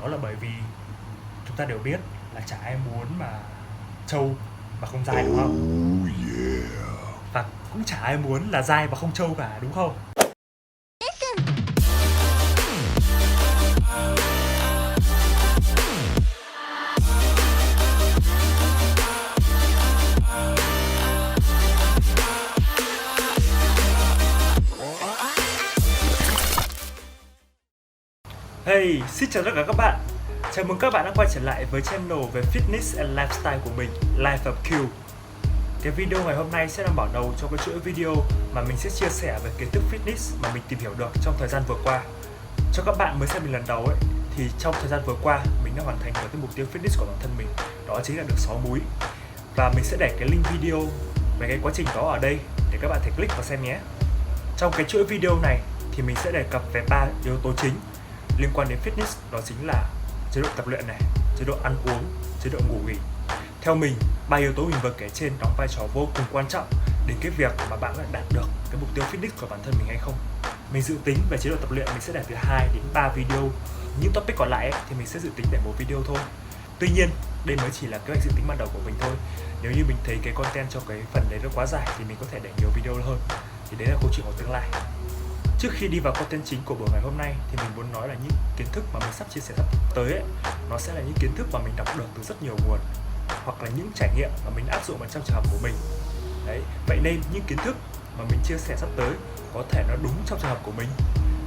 Đó là bởi vì chúng ta đều biết là chả ai muốn mà trâu mà không dai, đúng không? Và cũng chả ai muốn là dai và không trâu cả, đúng không? Hey, xin chào tất cả các bạn. Chào mừng các bạn đã quay trở lại với channel về fitness and lifestyle của mình, Life of Q. Cái video ngày hôm nay sẽ làm mở đầu cho cái chuỗi video mà mình sẽ chia sẻ về kiến thức fitness mà mình tìm hiểu được trong thời gian vừa qua. Cho các bạn mới xem mình lần đầu ấy, thì trong thời gian vừa qua mình đã hoàn thành được cái mục tiêu fitness của bản thân mình, đó chính là được 6 múi. Và mình sẽ để cái link video về cái quá trình đó ở đây để các bạn thể click vào xem nhé. Trong cái chuỗi video này thì mình sẽ đề cập về 3 yếu tố chính liên quan đến fitness, đó chính là chế độ tập luyện này, chế độ ăn uống, chế độ ngủ nghỉ. Theo mình, 3 yếu tố mình vừa kể trên đóng vai trò vô cùng quan trọng đến cái việc mà bạn đã đạt được cái mục tiêu fitness của bản thân mình hay không. Mình dự tính về chế độ tập luyện mình sẽ để từ 2 đến 3 video. Những topic còn lại ấy, thì mình sẽ dự tính để một video thôi. Tuy nhiên, đây mới chỉ là kế hoạch dự tính ban đầu của mình thôi. Nếu như mình thấy cái content cho cái phần đấy nó quá dài thì mình có thể để nhiều video hơn. Thì đấy là câu chuyện của tương lai. Trước khi đi vào content chính của buổi ngày hôm nay thì mình muốn nói là những kiến thức mà mình sắp chia sẻ sắp tới ấy, nó sẽ là những kiến thức mà mình đọc được từ rất nhiều nguồn, hoặc là những trải nghiệm mà mình áp dụng vào trong trường hợp của mình. Đấy, vậy nên những kiến thức mà mình chia sẻ sắp tới có thể nó đúng trong trường hợp của mình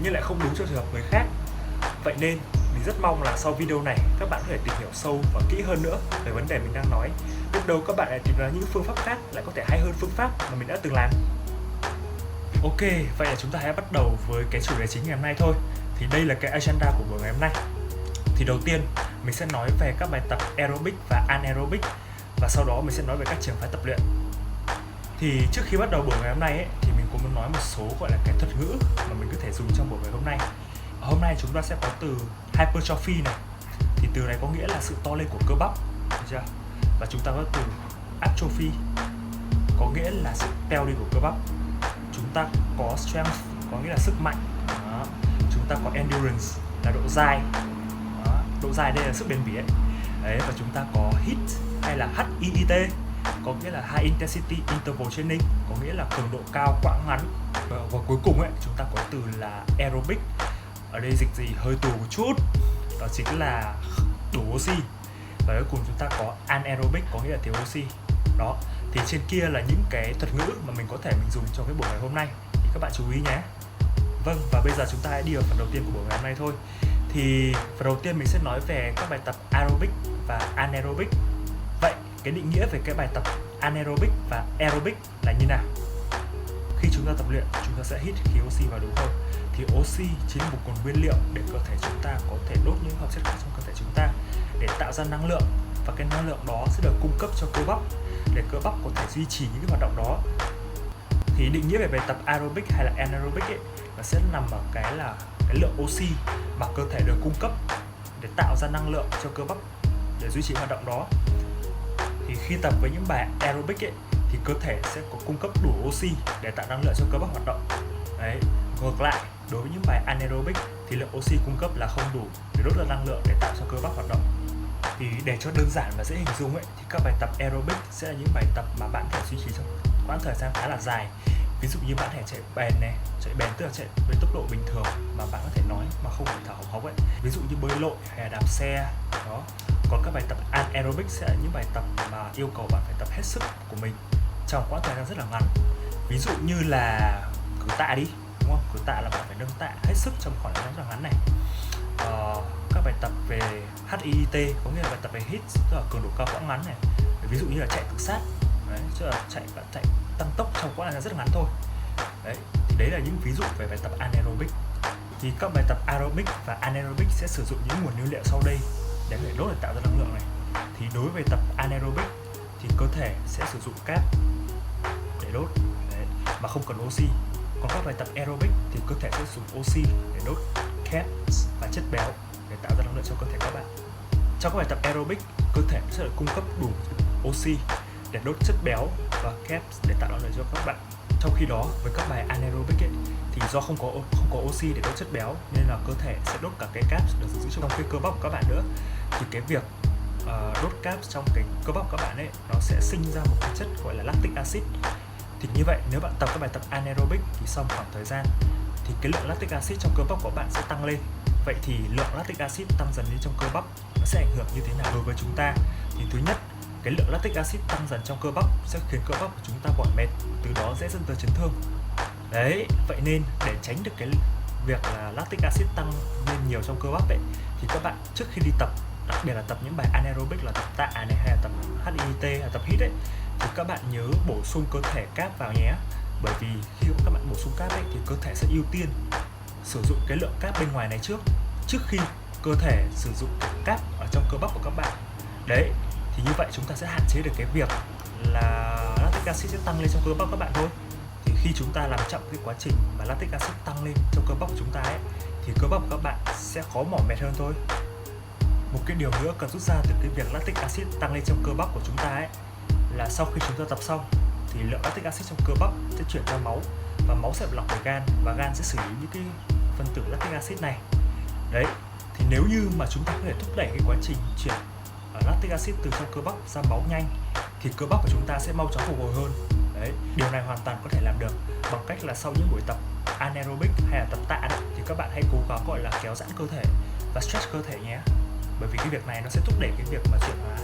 nhưng lại không đúng trong trường hợp người khác. Vậy nên mình rất mong là sau video này các bạn có thể tìm hiểu sâu và kỹ hơn nữa về vấn đề mình đang nói. Biết đâu các bạn lại tìm ra những phương pháp khác lại có thể hay hơn phương pháp mà mình đã từng làm. Ok, vậy là chúng ta hãy bắt đầu với cái chủ đề chính ngày hôm nay thôi. Thì đây là cái agenda của buổi ngày hôm nay. Thì đầu tiên mình sẽ nói về các bài tập aerobic và anaerobic, và sau đó mình sẽ nói về các trường phái tập luyện. Thì trước khi bắt đầu buổi ngày hôm nay ấy, thì mình cũng muốn nói một số gọi là cái thuật ngữ mà mình có thể dùng trong buổi ngày hôm nay. Hôm nay chúng ta sẽ có từ hypertrophy này. Thì từ này có nghĩa là sự to lên của cơ bắp, được chưa? Và chúng ta có từ atrophy, có nghĩa là sự teo đi của cơ bắp. Chúng ta có strength, có nghĩa là sức mạnh. Đó. Chúng ta có endurance là độ dai. Đó. Độ dai đây là sức bền bỉ ấy. Đấy, và chúng ta có HIIT hay là HIIT, có nghĩa là high intensity interval training, có nghĩa là cường độ cao quãng ngắn. Và cuối cùng ấy, chúng ta có từ là aerobic. Ở đây dịch gì hơi tù một chút, đó chính là đủ oxy. Và cuối cùng chúng ta có anaerobic, có nghĩa là thiếu oxy. Đó, thì trên kia là những cái thuật ngữ mà mình có thể mình dùng trong cái buổi ngày hôm nay, thì các bạn chú ý nhé. Vâng, và bây giờ chúng ta hãy đi vào phần đầu tiên của buổi ngày hôm nay thôi. Thì phần đầu tiên mình sẽ nói về các bài tập aerobic và anaerobic. Vậy cái định nghĩa về cái bài tập anaerobic và aerobic là như nào? Khi chúng ta tập luyện, chúng ta sẽ hít khí oxy vào, đúng không? Thì oxy chính là một nguồn nguyên liệu để cơ thể chúng ta có thể đốt những hợp chất khác trong cơ thể chúng ta để tạo ra năng lượng, và cái năng lượng đó sẽ được cung cấp cho cơ bắp để cơ bắp có thể duy trì những cái hoạt động đó. Thì định nghĩa về bài tập aerobic hay là anaerobic ấy, nó sẽ nằm ở cái là cái lượng oxy mà cơ thể được cung cấp để tạo ra năng lượng cho cơ bắp để duy trì hoạt động đó. Thì khi tập với những bài aerobic ấy, thì cơ thể sẽ có cung cấp đủ oxy để tạo năng lượng cho cơ bắp hoạt động. Đấy. Ngược lại, đối với những bài anaerobic thì lượng oxy cung cấp là không đủ để đốt ra năng lượng để tạo cho cơ bắp hoạt động. Thì để cho đơn giản và dễ hình dung ấy, thì các bài tập aerobic sẽ là những bài tập mà bạn có thể duy trì trong quãng thời gian khá là dài. Ví dụ như bạn có thể chạy bền này, chạy bền tức là chạy với tốc độ bình thường mà bạn có thể nói mà không phải thở hồng hộc ấy. Ví dụ như bơi lội hay là đạp xe. Đó. Còn các bài tập anaerobic sẽ là những bài tập mà yêu cầu bạn phải tập hết sức của mình trong quãng thời gian rất là ngắn. Ví dụ như là cử tạ đi, đúng không? Cử tạ là bạn phải nâng tạ hết sức trong khoảng thời gian rất là ngắn này. Các bài tập về HIIT có nghĩa là bài tập về HIIT, tức là cường độ cao quãng ngắn này. Ví dụ như là chạy tự sát, đấy, tức là chạy tăng tốc trong quãng thời gian rất là ngắn thôi. Đấy, thì đấy là những ví dụ về bài tập anaerobic. Thì các bài tập aerobic và anaerobic sẽ sử dụng những nguồn nguyên liệu sau đây để có thể đốt để tạo ra năng lượng này. Thì đối với tập anaerobic thì cơ thể sẽ sử dụng cáp để đốt, đấy, mà không cần oxy. Còn các bài tập aerobic thì cơ thể sẽ sử dụng oxy để đốt carbs và chất béo để tạo ra năng lượng cho cơ thể các bạn. Trong các bài tập aerobic, cơ thể sẽ được cung cấp đủ oxy để đốt chất béo và carbs để tạo năng lượng cho các bạn. Trong khi đó với các bài anaerobic ấy, thì do không có oxy để đốt chất béo nên là cơ thể sẽ đốt cả cái carbs được giữ trong cái cơ bắp của các bạn nữa. Thì cái việc đốt carbs trong cái cơ bắp của các bạn ấy nó sẽ sinh ra một cái chất gọi là lactic acid. Thì như vậy nếu bạn tập các bài tập anaerobic thì sau khoảng thời gian thì cái lượng lactic acid trong cơ bắp của bạn sẽ tăng lên. Vậy thì lượng lactic acid tăng dần lên trong cơ bắp nó sẽ ảnh hưởng như thế nào đối với chúng ta? Thì thứ nhất, cái lượng lactic acid tăng dần trong cơ bắp sẽ khiến cơ bắp của chúng ta mỏi mệt, từ đó dễ dẫn tới chấn thương. Đấy, vậy nên để tránh được cái việc là lactic acid tăng lên nhiều trong cơ bắp ấy, thì các bạn trước khi đi tập, đặc biệt là tập những bài anaerobic là tập tạ này hay là tập HIIT hay là tập HIIT ấy, thì các bạn nhớ bổ sung cơ thể carb vào nhé. Bởi vì khi các bạn bổ sung carb ấy, thì cơ thể sẽ ưu tiên sử dụng cái lượng carb bên ngoài này trước khi cơ thể sử dụng carb ở trong cơ bắp của các bạn. Đấy, thì như vậy chúng ta sẽ hạn chế được cái việc là lactic acid sẽ tăng lên trong cơ bắp các bạn thôi. Thì khi chúng ta làm chậm cái quá trình mà lactic acid tăng lên trong cơ bắp của chúng ta ấy, thì cơ bắp của các bạn sẽ khó mỏi mệt hơn thôi. Một cái điều nữa cần rút ra từ cái việc lactic acid tăng lên trong cơ bắp của chúng ta ấy là sau khi chúng ta tập xong thì lượng lactic acid trong cơ bắp sẽ chuyển ra máu và máu sẽ lọc về gan và gan sẽ xử lý những cái phân tử lactic acid này. Đấy, thì nếu như mà chúng ta có thể thúc đẩy cái quá trình chuyển lactic acid từ trong cơ bắp ra máu nhanh thì cơ bắp của chúng ta sẽ mau chóng phục hồi hơn. Đấy, điều này hoàn toàn có thể làm được bằng cách là sau những buổi tập anaerobic hay là tập tạ đấy, thì các bạn hãy cố gắng gọi là kéo giãn cơ thể và stretch cơ thể nhé. Bởi vì cái việc này nó sẽ thúc đẩy cái việc mà chuyển hóa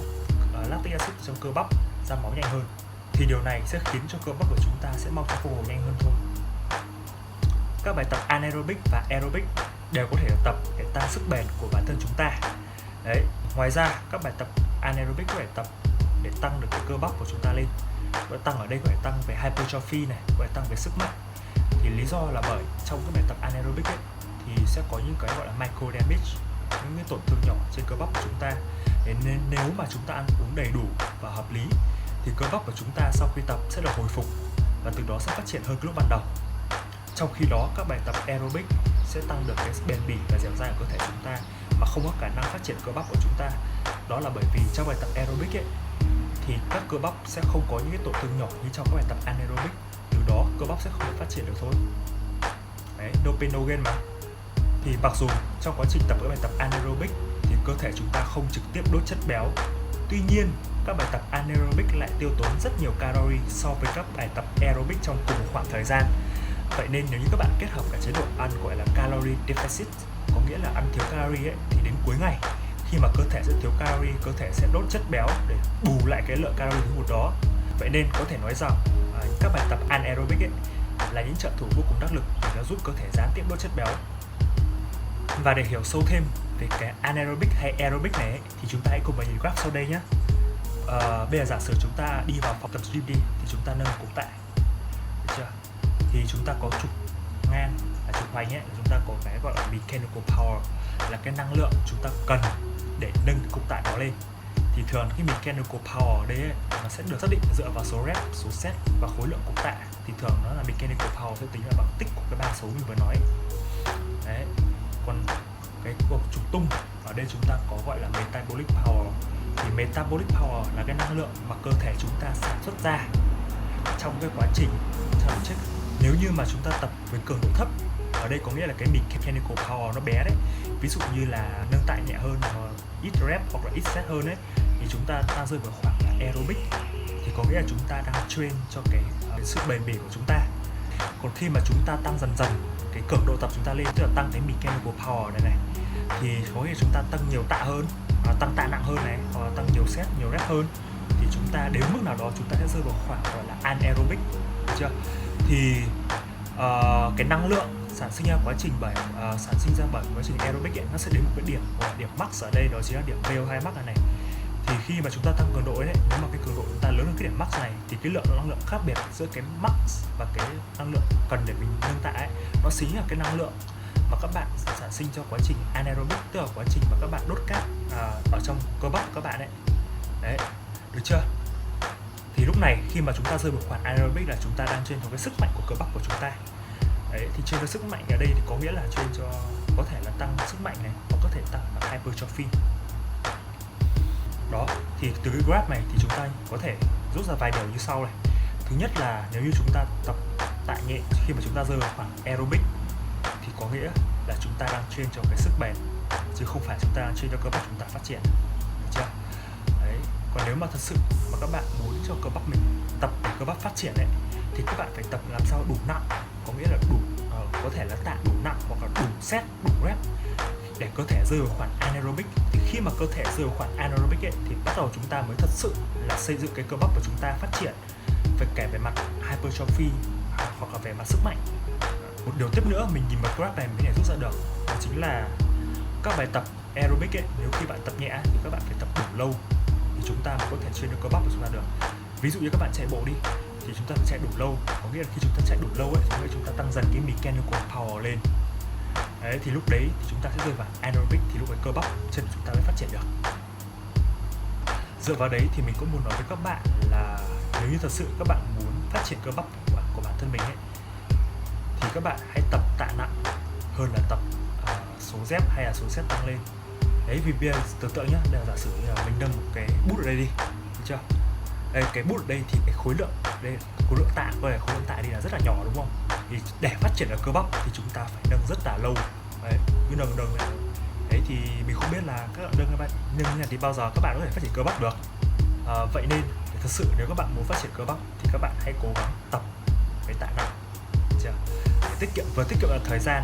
lactic acid trong cơ bắp ra máu nhanh hơn. Thì điều này sẽ khiến cho cơ bắp của chúng ta sẽ mau chóng phục hồi nhanh hơn thôi. Các bài tập anaerobic và aerobic đều có thể tập để tăng sức bền của bản thân chúng ta. Đấy, ngoài ra các bài tập anaerobic có thể tập để tăng được cái cơ bắp của chúng ta lên. Tăng ở đây có thể tăng về hypertrophy này, có thể tăng về sức mạnh. Thì lý do là bởi trong các bài tập anaerobic ấy, thì sẽ có những cái gọi là micro damage, những cái tổn thương nhỏ trên cơ bắp của chúng ta. Nên nếu mà chúng ta ăn uống đầy đủ và hợp lý thì cơ bắp của chúng ta sau khi tập sẽ được hồi phục và từ đó sẽ phát triển hơn cái lúc ban đầu. Trong khi đó các bài tập aerobic sẽ tăng được cái bền bỉ và dẻo dai của cơ thể chúng ta mà không có khả năng phát triển cơ bắp của chúng ta. Đó là bởi vì trong bài tập aerobic ấy, thì các cơ bắp sẽ không có những cái tổn thương nhỏ như trong các bài tập anaerobic, từ đó cơ bắp sẽ không được phát triển được thôi. Đấy, no pain no gain mà. Thì mặc dù trong quá trình tập các bài tập anaerobic thì cơ thể chúng ta không trực tiếp đốt chất béo, tuy nhiên các bài tập anaerobic lại tiêu tốn rất nhiều calorie so với các bài tập aerobic trong cùng một khoảng thời gian. Vậy nên nếu như các bạn kết hợp cả chế độ ăn gọi là calorie deficit, có nghĩa là ăn thiếu calorie ấy, thì đến cuối ngày khi mà cơ thể sẽ thiếu calorie, cơ thể sẽ đốt chất béo để bù lại cái lượng calorie thiếu hụt đó. Vậy nên có thể nói rằng các bài tập anaerobic ấy là những trợ thủ vô cùng đắc lực để nó giúp cơ thể gián tiếp đốt chất béo. Và để hiểu sâu thêm về cái anaerobic hay aerobic này ấy, thì chúng ta hãy cùng vào nhìn graph sau đây nhé. Bây giờ giả sử chúng ta đi vào phòng tập gym đi thì chúng ta nâng cục tạ, được chưa? Thì chúng ta có trục ngang là trục hoành ấy, chúng ta có cái gọi là mechanical power, là cái năng lượng chúng ta cần để nâng cái cục tạ đó lên. Thì thường cái mechanical power ở đây ấy, nó sẽ được xác định dựa vào số rep, số set và khối lượng cục tạ. Thì thường nó là mechanical power sẽ tính là bằng tích của cái ba số mình vừa nói. Đấy. Còn cái cuộc trục tung ở đây chúng ta có gọi là metabolic power. Thì metabolic power là cái năng lượng mà cơ thể chúng ta sản xuất ra trong cái quá trình sản xuất. Nếu như mà chúng ta tập với cường độ thấp, ở đây có nghĩa là cái mechanical power nó bé đấy, ví dụ như là nâng tạ nhẹ hơn, ít rep hoặc là ít set hơn ấy, thì chúng ta đang rơi vào khoảng là aerobic, thì có nghĩa là chúng ta đang train cho cái sự bền bỉ của chúng ta. Còn khi mà chúng ta tăng dần dần cái cường độ tập chúng ta lên, tức là tăng cái mechanical power này thì có nghĩa là chúng ta tăng nhiều tạ hơn, tăng tạ nặng hơn này, hoặc là tăng nhiều set, nhiều rep hơn, thì chúng ta đến mức nào đó chúng ta sẽ rơi vào khoảng gọi là anaerobic, được chưa? Thì cái năng lượng sản sinh ra quá trình sản sinh ra bởi quá trình aerobic ấy, nó sẽ đến một cái điểm gọi là điểm max, ở đây đó chính là điểm VO2 max này. Thì khi mà chúng ta tăng cường độ ấy, nếu mà cái cường độ chúng ta lớn hơn cái điểm max này thì cái lượng năng lượng khác biệt giữa cái max và cái năng lượng cần để mình nâng tạ ấy, nó chính là cái năng lượng mà các bạn sản sinh cho quá trình anaerobic, tức là quá trình mà các bạn đốt cát ở trong cơ bắp của các bạn ấy. Đấy, được chưa? Thì lúc này khi mà chúng ta rơi vào khoảng anaerobic là chúng ta đang trên cái sức mạnh của cơ bắp của chúng ta. Đấy, thì trên cái sức mạnh ở đây thì có nghĩa là trên cho có thể là tăng sức mạnh này, hoặc có thể tăng bằng hypertrophy. Đó, thì từ cái graph này thì chúng ta có thể rút ra vài điều như sau này. Thứ nhất là nếu như chúng ta tập tạ nhẹ khi mà chúng ta rơi vào khoảng aerobic thì có nghĩa là chúng ta đang train cho cái sức bền, chứ không phải chúng ta đang train cho cơ bắp chúng ta phát triển, được chưa? Đấy. Còn nếu mà thật sự mà các bạn muốn cho cơ bắp mình tập để cơ bắp phát triển ấy, thì các bạn phải tập làm sao đủ nặng, có nghĩa là đủ có thể là tạ đủ nặng hoặc là đủ set, đủ rep để cơ thể rơi vào khoản anaerobic. Thì khi mà cơ thể rơi vào khoản anaerobic ấy, thì bắt đầu chúng ta mới thật sự là xây dựng cái cơ bắp của chúng ta phát triển, phải kể về mặt hypertrophy hoặc là về mặt sức mạnh. Một điều tiếp nữa mình nhìn vào graph này mình có thể rút ra được, đó chính là các bài tập aerobic ấy, nếu khi bạn tập nhẹ thì các bạn phải tập đủ lâu thì chúng ta mới có thể train được cơ bắp của chúng ta được. Ví dụ như các bạn chạy bộ đi thì chúng ta phải chạy đủ lâu, có nghĩa là khi chúng ta chạy đủ lâu ấy thì chúng ta tăng dần cái mechanical power lên. Đấy, thì lúc đấy thì chúng ta sẽ rơi vào anaerobic, thì lúc ấy cơ bắp chân chúng ta mới phát triển được. Dựa vào đấy thì mình cũng muốn nói với các bạn là nếu như thật sự các bạn muốn phát triển cơ bắp của bản thân mình ấy, thì các bạn hãy tập tạ nặng hơn là tập số rep hay là số set tăng lên. Đấy, vì bây giờ tưởng tượng nhá, đây là giả sử như là mình nâng một cái bút ở đây đi, được chưa? Đây, cái bút ở đây thì cái khối lượng đây, khối lượng tạ, coi là khối lượng tạ đi là rất là nhỏ đúng không? Thì để phát triển được cơ bắp thì chúng ta phải nâng rất là lâu. Đấy, cứ nâng này. Đấy thì mình không biết là các bạn nâng như này thì bao giờ các bạn có thể phát triển cơ bắp được. Vậy nên thật sự nếu các bạn muốn phát triển cơ bắp thì các bạn hãy cố gắng tập với tạ nặng, chưa? Để vừa tiết kiệm được thời gian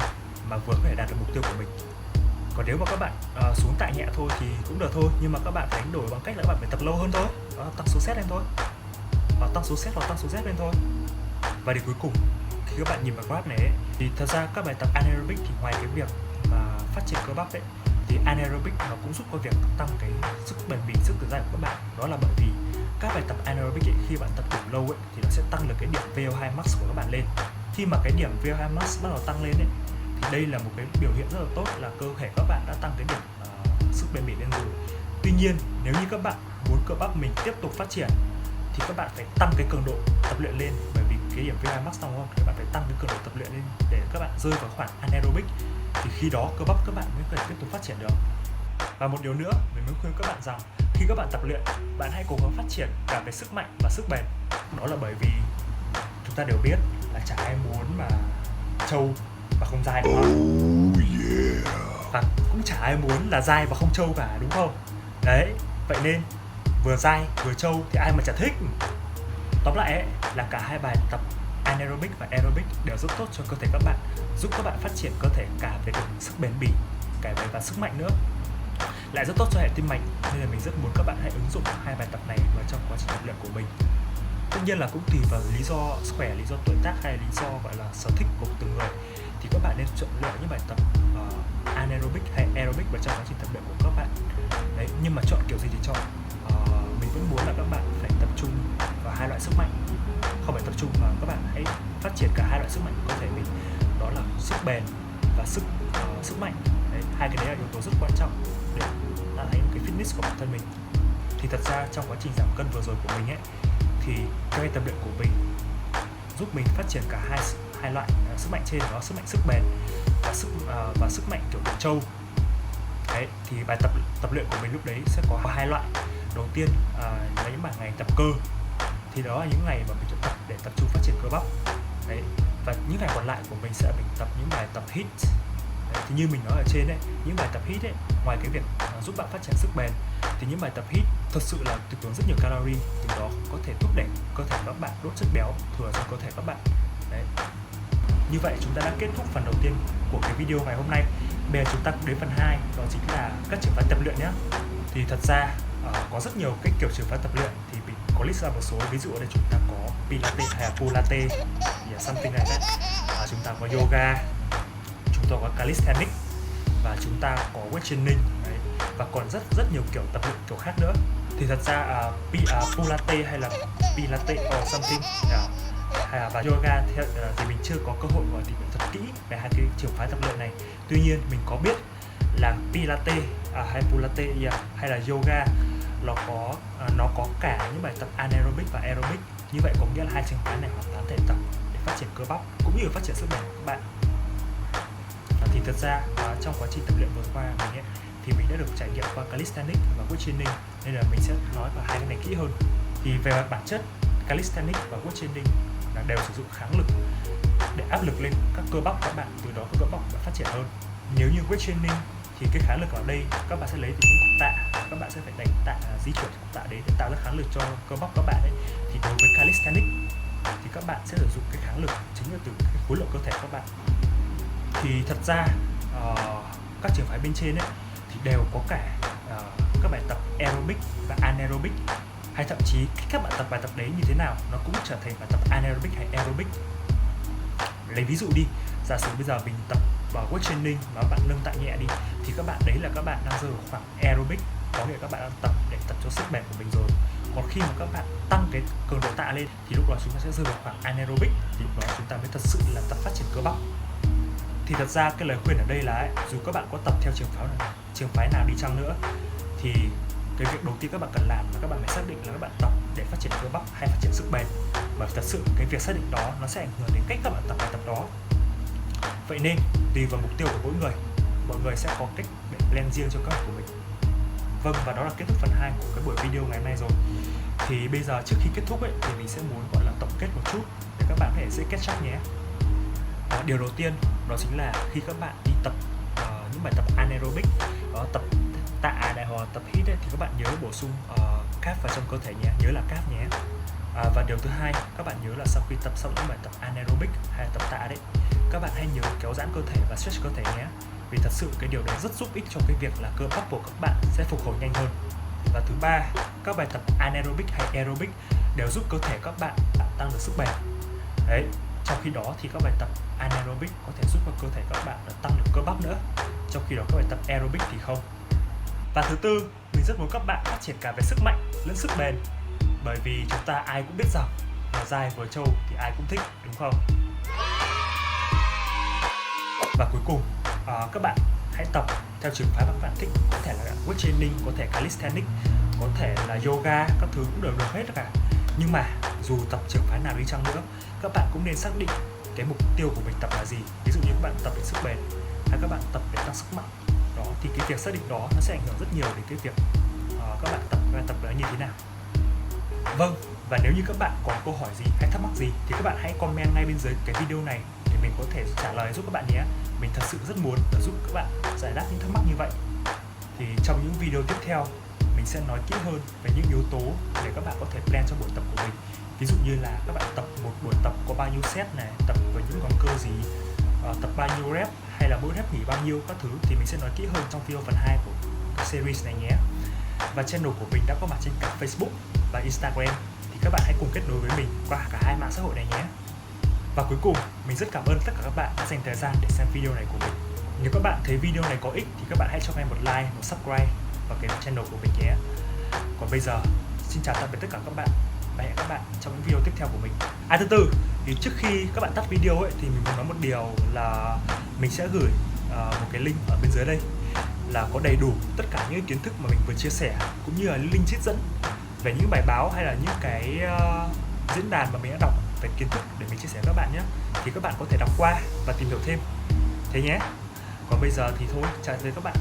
mà vừa có thể đạt được mục tiêu của mình. Còn nếu mà các bạn xuống tạ nhẹ thôi thì cũng được thôi, nhưng mà các bạn phải đánh đổi bằng cách là các bạn phải tập lâu hơn thôi, tăng số set lên thôi, tăng số set hoặc tăng số rep lên thôi. Và điều cuối cùng, khi các bạn nhìn vào graph này ấy, thì thật ra các bài tập anaerobic thì ngoài cái việc mà phát triển cơ bắp ấy, thì anaerobic nó cũng giúp vào việc tăng cái sức bền bỉ, sức tự dài của các bạn. Đó là bởi vì các bài tập anaerobic ấy, khi bạn tập đủ lâu ấy, thì nó sẽ tăng được cái điểm VO2 max của các bạn lên. Khi mà cái điểm VO2 max bắt đầu tăng lên ấy, thì đây là một cái biểu hiện rất là tốt là cơ thể các bạn đã tăng cái điểm sức bền bỉ lên rồi. Tuy nhiên nếu như các bạn muốn cơ bắp mình tiếp tục phát triển thì các bạn phải tăng cái cường độ tập luyện lên, bởi vì cái điểm VO2 max tăng không, các bạn phải tăng cái cường độ tập luyện lên để các bạn rơi vào khoảng anaerobic, thì khi đó cơ bắp các bạn mới có thể tiếp tục phát triển được. Và một điều nữa mình muốn khuyên các bạn rằng khi các bạn tập luyện, bạn hãy cố gắng phát triển cả về sức mạnh và sức bền. Đó là bởi vì chúng ta đều biết là chả ai muốn mà trâu và không dai đúng không? Và cũng chả ai muốn là dai và không trâu cả đúng không? Đấy, vậy nên vừa dai vừa trâu thì ai mà chả thích. Tóm lại ấy, là cả hai bài tập anaerobic và aerobic đều rất tốt cho cơ thể các bạn, giúp các bạn phát triển cơ thể cả về sức bền bỉ, cả về và sức mạnh nữa, lại rất tốt cho hệ tim mạch. Nên là mình rất muốn các bạn hãy ứng dụng hai bài tập này vào trong quá trình tập luyện của mình. Tất nhiên là cũng tùy vào lý do sức khỏe, lý do tuổi tác hay lý do gọi là sở thích của từng người, thì các bạn nên chọn lựa những bài tập anaerobic hay aerobic vào trong quá trình tập luyện của các bạn. Đấy, nhưng mà chọn kiểu gì thì chọn, mình vẫn muốn là các bạn phải tập trung vào hai loại sức mạnh, không phải tập trung vào các bạn hãy phát triển cả hai loại sức mạnh của cơ thể mình, đó là sức bền và sức mạnh. Đấy, hai cái đấy là yếu tố rất quan trọng để tạo thành cái fitness của bản thân mình. Thì thật ra trong quá trình giảm cân vừa rồi của mình ấy, thì cái tập luyện của mình giúp mình phát triển cả hai loại sức mạnh trên, đó là sức mạnh sức bền và sức mạnh kiểu tượng trâu. Đấy, thì bài tập luyện của mình lúc đấy sẽ có hai loại. Đầu tiên là những ngày tập cơ, thì đó là những ngày mà mình sẽ tập để tập trung phát triển cơ bắp. Đấy, và những ngày còn lại của mình sẽ mình tập những bài tập hit. Đấy, thì như mình nói ở trên đấy, những bài tập hit ấy, ngoài cái việc giúp bạn phát triển sức bền, thì những bài tập hit thật sự là tiêu tốn rất nhiều calorie, từ đó có thể thúc đẩy cơ thể các bạn đốt chất béo thừa trong cơ thể các bạn. Đấy. Như vậy chúng ta đã kết thúc phần đầu tiên của cái video ngày hôm nay. Bây giờ chúng ta cũng đến phần 2, đó chính là các trường phái tập luyện nhé. Thì thật ra có rất nhiều cách kiểu trường phái tập luyện, thì mình có list ra một số. Ví dụ ở đây chúng ta có Pilates hay là Pilates, something like that. Chúng ta có yoga, chúng ta có calisthenics, và chúng ta có weight training. Đấy. Và còn rất nhiều kiểu tập luyện kiểu khác nữa. Thì thật ra Pilates hay là Pilates or something hay là và yoga thì mình chưa có cơ hội mà tìm hiểu thật kỹ về hai cái trường phái tập luyện này. Tuy nhiên mình có biết là Pilates hay Pilates hay là yoga nó có cả những bài tập anaerobic và aerobic. Như vậy có nghĩa là hai trường phái này hoàn toàn thể tập để phát triển cơ bắp cũng như phát triển sức bền của các bạn. Thì thật ra trong quá trình tập luyện vừa qua mình ấy, thì mình đã được trải nghiệm qua calisthenics và weight training, nên là mình sẽ nói vào hai cái này kỹ hơn. Thì về bản chất calisthenics và weight training đều sử dụng kháng lực, để áp lực lên các cơ bắp các bạn, từ đó cơ bắp bạn phát triển hơn. Nếu như weight training thì cái kháng lực ở đây các bạn sẽ lấy từ những cục tạ, các bạn sẽ phải đánh tạ, di chuyển cục tạ đấy để tạo ra kháng lực cho cơ bắp các bạn ấy. Thì đối với calisthenics thì các bạn sẽ sử dụng cái kháng lực chính là từ cái khối lượng cơ thể các bạn. Thì thật ra các trường phái bên trên ấy thì đều có cả các bài tập aerobic và anaerobic, hay thậm chí các bạn tập bài tập đấy như thế nào nó cũng trở thành bài tập anaerobic hay aerobic. Lấy ví dụ đi, giả sử bây giờ mình tập weight training mà bạn nâng tạ nhẹ đi, thì các bạn đấy là các bạn đang rơi vào khoảng aerobic, có nghĩa các bạn đang tập để tập cho sức bền của mình rồi. Còn khi mà các bạn tăng cái cường độ tạ lên thì lúc đó chúng ta sẽ rơi vào khoảng anaerobic, thì lúc đó chúng ta mới thật sự là tập phát triển cơ bắp. Thì thật ra cái lời khuyên ở đây là ấy, dù các bạn có tập theo trường phái nào đi chăng nữa, thì cái việc đầu tiên các bạn cần làm là các bạn phải xác định là các bạn tập để phát triển cơ bắp hay phát triển sức bền. Bởi thật sự cái việc xác định đó nó sẽ ảnh hưởng đến cách các bạn tập bài tập đó. Vậy nên tùy vào mục tiêu của mọi người sẽ có cách để plan riêng cho cơ hội của mình. Vâng, và đó là kết thúc phần 2 của cái buổi video ngày hôm nay rồi. Thì bây giờ trước khi kết thúc ấy, thì mình sẽ muốn gọi là tổng kết một chút để các bạn có thể dễ catch up nhé. Điều đầu tiên đó chính là khi các bạn đi tập những bài tập anaerobic, tập tạ đại hoặc tập hít ấy, thì các bạn nhớ bổ sung carb vào trong cơ thể nhé, nhớ là carb nhé. Và điều thứ hai, các bạn nhớ là sau khi tập xong những bài tập anaerobic hay tập tạ đấy, các bạn hãy nhớ kéo giãn cơ thể và stretch cơ thể nhé. Vì thật sự cái điều đấy rất giúp ích cho cái việc là cơ bắp của các bạn sẽ phục hồi nhanh hơn. Và thứ ba, các bài tập anaerobic hay aerobic đều giúp cơ thể các bạn tăng được sức bền. Đấy, trong khi đó thì các bài tập anaerobic có thể giúp cho cơ thể các bạn tăng được cơ bắp nữa, trong khi đó các bài tập aerobic thì không. Và thứ tư, mình rất muốn các bạn phát triển cả về sức mạnh lẫn sức bền, bởi vì chúng ta ai cũng biết rằng vừa dai vừa trâu thì ai cũng thích, đúng không? Và cuối cùng, các bạn hãy tập theo trường phái mà các bạn thích, có thể là weight training, có thể calisthenics, có thể là yoga, các thứ cũng đều được hết cả. Nhưng mà dù tập trường phái nào đi chăng nữa, các bạn cũng nên xác định cái mục tiêu của mình tập là gì. Ví dụ như các bạn tập để sức bền hay các bạn tập để tăng sức mạnh đó, thì cái việc xác định đó nó sẽ ảnh hưởng rất nhiều đến cái việc các bạn tập đó như thế nào. Vâng, và nếu như các bạn có câu hỏi gì hay thắc mắc gì thì các bạn hãy comment ngay bên dưới cái video này để mình có thể trả lời giúp các bạn nhé. Mình thật sự rất muốn giúp các bạn giải đáp những thắc mắc như vậy. Thì trong những video tiếp theo mình sẽ nói kỹ hơn về những yếu tố để các bạn có thể plan cho buổi tập của mình. Ví dụ như là các bạn tập một buổi tập có bao nhiêu set này, tập với những nhóm cơ gì, tập bao nhiêu rep hay là mỗi rep nghỉ bao nhiêu các thứ, thì mình sẽ nói kỹ hơn trong video phần 2 của cái series này nhé. Và channel của mình đã có mặt trên cả Facebook và Instagram, thì các bạn hãy cùng kết nối với mình qua cả hai mạng xã hội này nhé. Và cuối cùng, mình rất cảm ơn tất cả các bạn đã dành thời gian để xem video này của mình. Nếu các bạn thấy video này có ích thì các bạn hãy cho mình một like, một subscribe vào cái channel của mình nhé. Còn bây giờ, xin chào tạm biệt tất cả các bạn và hẹn các bạn trong những video tiếp theo của mình. Thứ tư, thì trước khi các bạn tắt video ấy, thì mình muốn nói một điều là mình sẽ gửi một cái link ở bên dưới đây là có đầy đủ tất cả những kiến thức mà mình vừa chia sẻ, cũng như là link trích dẫn về những bài báo hay là những cái diễn đàn mà mình đã đọc về kiến thức để mình chia sẻ với các bạn nhé. Thì các bạn có thể đọc qua và tìm hiểu thêm thế nhé. Còn bây giờ thì thôi, chào tạm biệt các bạn.